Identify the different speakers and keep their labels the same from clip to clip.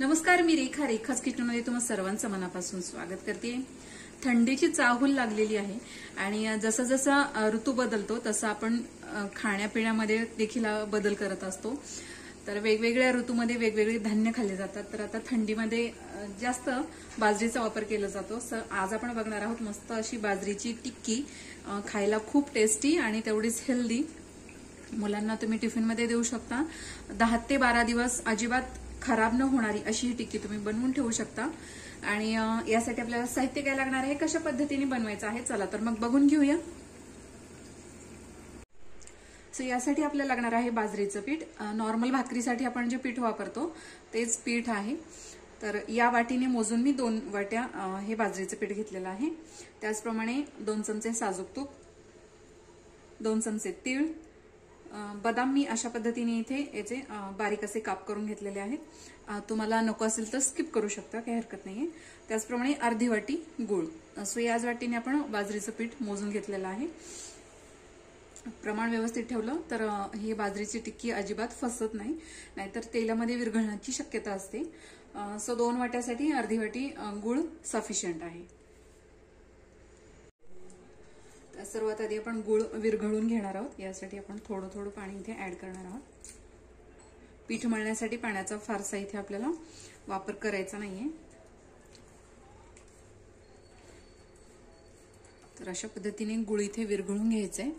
Speaker 1: नमस्कार, मी रेखा. रेखाच किचनमध्ये तुम्हा सर्वांचं मनापासून स्वागत करते. थंडीची चाहूल लागलेली आहे आणि जसा जसा ऋतू बदलतो तसा आपण खाण्यापिण्यामध्ये देखील बदल करत असतो. तर वेगवेगळ्या ऋतूमध्ये वेगवेगळे धान्य खाल्ले जातात. तर आता थंडीमध्ये जास्त बाजरीचा वापर केला जातो. आज आपण बघणार आहोत मस्त अशी बाजरीची टिक्की, खायला खूप टेस्टी आणि तेवढीच हेल्दी. मुलांना तुम्ही टिफिनमध्ये देऊ शकता. 10 ते 12 दिवस अजिबात खराब न होणारी अशी ही टिक्की तुम्ही बनवून ठेवू शकता. आणि यासाठी आपल्याला साहित्य काय लागणार आहे, कशा पद्धतीने बनवायचं आहे, चला तर मग बघून घेऊया. सो यासाठी आपल्याला लागणार आहे बाजरीचं पीठ. नॉर्मल भाकरीसाठी आपण जे पीठ वापरतो तेच पीठ आहे. तर या वाटीने मोजून मी 2 वाट्या हे बाजरीचं पीठ घेतलेलं आहे. त्याचप्रमाणे 2 चमचे साजूक तूप, 2 चमचे तीळ, बदाम मी अशा पद्धतीने इथे याचे बारीक असे काप करून घेतलेले आहेत. तुम्हाला नको असेल तर स्किप करू शकता, काही हरकत नाहीये. त्याचप्रमाणे अर्धी वाटी गूळ. सो याच वाटीने आपण बाजरीचं पीठ मोजून घेतलेलं आहे. प्रमाण व्यवस्थित ठेवलं तर ही बाजरीची टिक्की अजिबात फसत नाही, नाहीतर तेलामध्ये विरघळण्याची शक्यता असते. सो 2 वाट्यासाठी अर्धी वाटी गूळ सफिशियंट आहे. सर्वात आधी आपण गूळ विरघळून घेणार आहोत. यासाठी आपण थोडं थोडं पाणी इथे ऍड करणार आहोत. पीठ मळण्यासाठी पाण्याचा फारसा इथे आपल्याला वापर करायचा नाहीये. तर अशा पद्धतीने गूळ इथे विरघळून घ्यायचंय.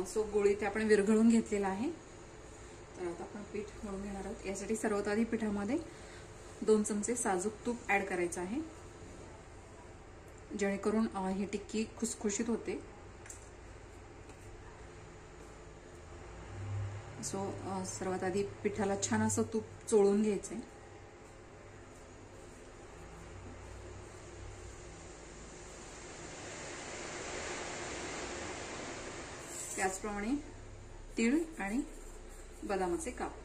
Speaker 1: सो गूळ इथे आपण विरघळून घेतलेला आहे. तर आता आपण पीठ मळून घेणार आहोत. यासाठी सर्वात आधी पिठामध्ये 2 चमचे साजूक तूप ऍड करायचं आहे, जेणेकरून ही टिक्की खुसखुशीत होते. सो सर्वात आधी पिठाला छान असं तूप चोळून घ्यायचंय. त्याचप्रमाणे तीळ आणि बदामाचे काप.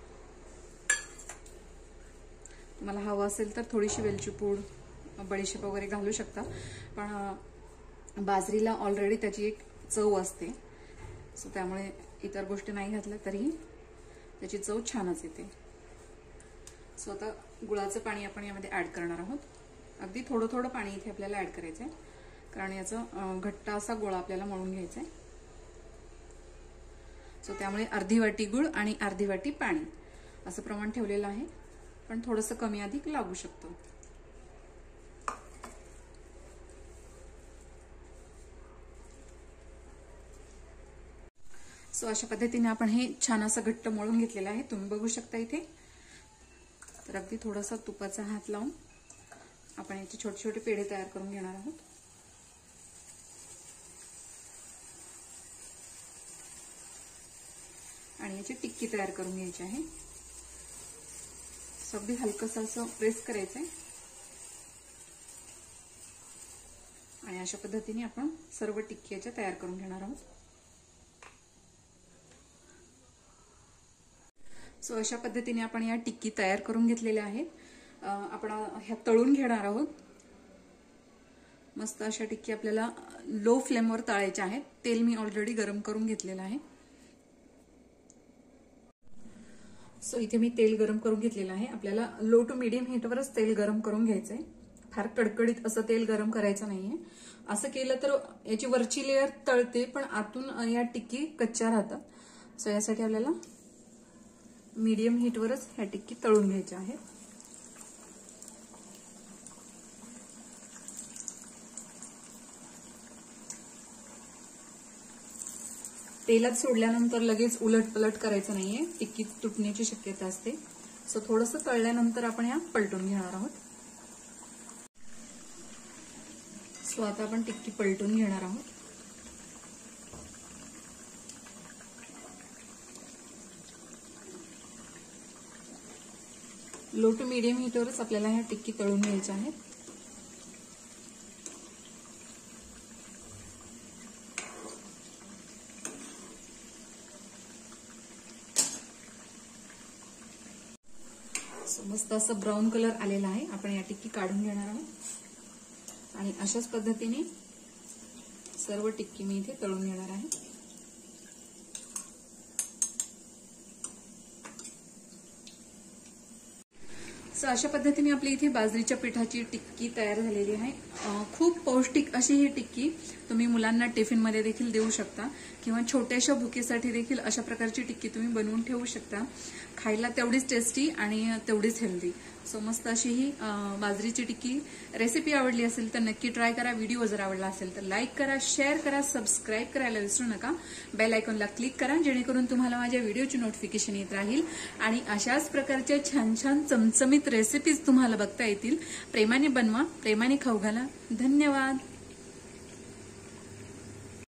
Speaker 1: तुम्हाला हवं असेल तर थोडीशी वेलची पूड, बडीशेप वगैरे घालू शकता, पण बाजरीला ऑलरेडी त्याची एक चव असते. सो त्यामुळे इतर गोष्टी नाही घातल्या तरीही त्याची चव छानच येते. सो आता गुळाचं पाणी आपण यामध्ये ऍड करणार आहोत. अगदी थोडं थोडं पाणी इथे आपल्याला ऍड करायचं आहे, कारण याचं घट्ट असा गोळा आपल्याला मळून घ्यायचा आहे. सो त्यामुळे अर्धी वाटी गुळ आणि अर्धी वाटी पाणी असं प्रमाण ठेवलेलं आहे, पण थोडंसं कमी अधिक लागू शकतं. सो अशा पद्धतीने आपण हे छान असं घट्ट मळून घेतलेलं आहे. तुम्ही बघू शकता इथे. तर अगदी थोडासा तुपाचा हात लावून आपण याचे छोटे छोटे पेढे तयार करून घेणार आहोत. आणि याची टिक्की तयार करून घ्यायची आहे. अगदी हलकसं असं प्रेस करायचंय आणि अशा पद्धतीने आपण सर्व टिक्की याच्या तयार करून घेणार आहोत. सो अशा पद्धतीने आपण या टिक्की तयार करून घेतलेल्या आहेत. आपण ह्या तळून घेणार आहोत. मस्त अशा टिक्की आपल्याला लो फ्लेमवर तळायच्या आहेत. तेल मी ऑलरेडी गरम करून घेतलेलं आहे. सो इथे मी तेल गरम करून घेतलेलं आहे. आपल्याला लो टू मीडियम हीटवरच तेल गरम करून घ्यायचंय. फार कडकडीत असं तेल गरम करायचं नाहीये. असं केलं तर याची वरची लेअर तळते, पण आतून या टिक्की कच्च्या राहतात. सो यासाठी आपल्याला मीडियम हीटवरच ह्या टिक्की तळून घ्यायच्या आहेत. तेलात सोडल्यानंतर लगेच उलट पलट करायचं नाहीये, टिक्की तुटण्याची शक्यता असते. सो थोडंसं तळल्यानंतर आपण या पलटून घेणार आहोत. सो आता आपण टिक्की पलटून घेणार आहोत. लो टू मीडियम हीटवरच आपल्याला ह्या टिक्की तळून घ्यायच्या आहेत. मस्त असं ब्राऊन कलर आलेला आहे. आपण या टिक्की काढून घेणार आहोत आणि अशाच पद्धतीने सर्व टिक्की मी इथे तळून घेणार आहे. सो अशा पद्धतीने आपली इथे बाजरीच्या पिठाची टिक्की तयार झालेली आहे। खूप पौष्टिक अशी ही टिक्की तुम्ही मुलांना टिफिनमध्ये देखील देऊ शकता किंवा छोट्याशा भुकेसाठी देखील अशा प्रकारची टिक्की तुम्ही बनवून ठेवू शकता। खायला तेवढीच टेस्टी आणि तेवढीच हेल्दी। सो मस्त अशी ही बाजरीची टिक्की रेसिपी आवडली असेल तर नक्की ट्राय करा। व्हिडिओ जर आवडला असेल तर लाईक करा, शेअर करा, सबस्क्राईब करायला विसरू नका। बेल आयकॉनला क्लिक करा जेणेकरून तुम्हाला माझ्या व्हिडिओची नोटिफिकेशन येत राहील आणि अशाच प्रकारच्या छान छान चमचमीत रेसिपीज तुम्हाला बघता येतील। प्रेमाने बनवा, प्रेमाने खाऊ घाला। धन्यवाद।